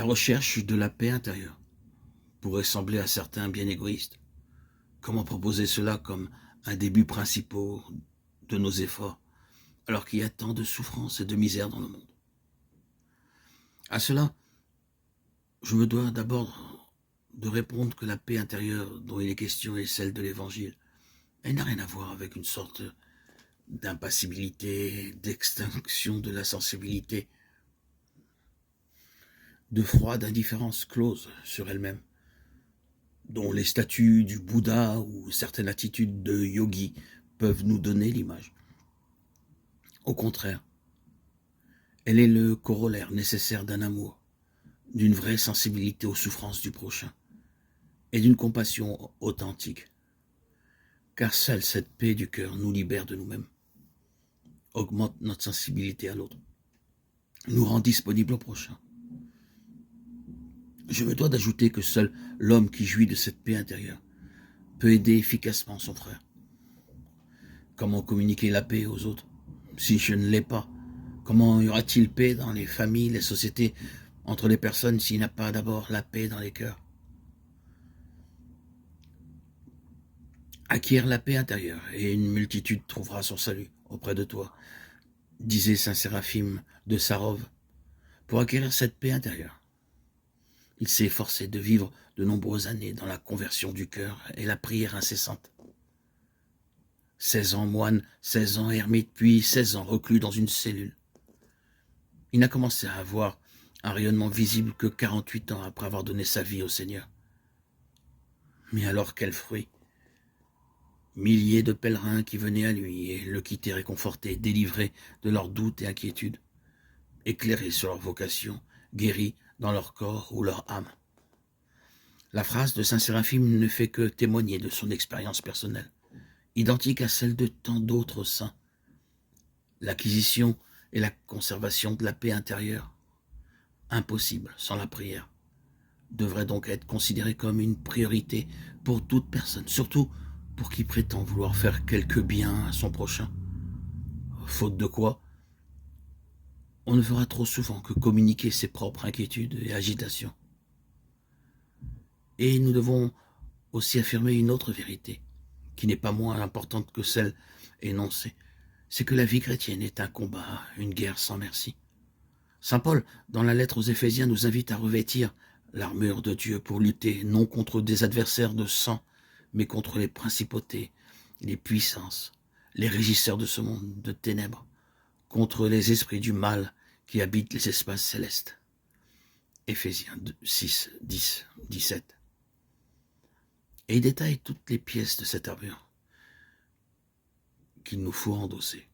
La recherche de la paix intérieure pourrait sembler à certains bien égoïste. Comment proposer cela comme un début principal de nos efforts, alors qu'il y a tant de souffrance et de misère dans le monde? À cela, je me dois d'abord de répondre que la paix intérieure dont il est question est celle de l'Évangile. Elle n'a rien à voir avec une sorte d'impassibilité, d'extinction de la sensibilité, de froide indifférence close sur elle-même, dont les statues du Bouddha ou certaines attitudes de yogi peuvent nous donner l'image. Au contraire, elle est le corollaire nécessaire d'un amour, d'une vraie sensibilité aux souffrances du prochain et d'une compassion authentique. Car seule cette paix du cœur nous libère de nous-mêmes, augmente notre sensibilité à l'autre, nous rend disponibles au prochain. Je me dois d'ajouter que seul l'homme qui jouit de cette paix intérieure peut aider efficacement son frère. Comment communiquer la paix aux autres si je ne l'ai pas? Comment y aura-t-il paix dans les familles, les sociétés, entre les personnes s'il n'y a pas d'abord la paix dans les cœurs? Acquiert la paix intérieure et une multitude trouvera son salut auprès de toi, disait saint Séraphime de Sarov. Pour acquérir cette paix intérieure, il s'est efforcé de vivre de nombreuses années dans la conversion du cœur et la prière incessante. 16 ans moine, 16 ans ermite, puis 16 ans reclus dans une cellule. Il n'a commencé à avoir un rayonnement visible que 48 ans après avoir donné sa vie au Seigneur. Mais alors quel fruit! Milliers de pèlerins qui venaient à lui et le quittaient réconfortés, délivrés de leurs doutes et inquiétudes, éclairés sur leur vocation, guéris dans leur corps ou leur âme. La phrase de saint Séraphime ne fait que témoigner de son expérience personnelle, identique à celle de tant d'autres saints. L'acquisition et la conservation de la paix intérieure, impossible sans la prière, devrait donc être considérée comme une priorité pour toute personne, surtout pour qui prétend vouloir faire quelque bien à son prochain. Faute de quoi, on ne fera trop souvent que communiquer ses propres inquiétudes et agitations. Et nous devons aussi affirmer une autre vérité, qui n'est pas moins importante que celle énoncée, c'est que la vie chrétienne est un combat, une guerre sans merci. Saint Paul, dans la lettre aux Éphésiens, nous invite à revêtir l'armure de Dieu pour lutter non contre des adversaires de sang, mais contre les principautés, les puissances, les régisseurs de ce monde de ténèbres, contre les esprits du mal qui habitent les espaces célestes. Éphésiens 6, 10, 17. Et il détaille toutes les pièces de cette armure qu'il nous faut endosser.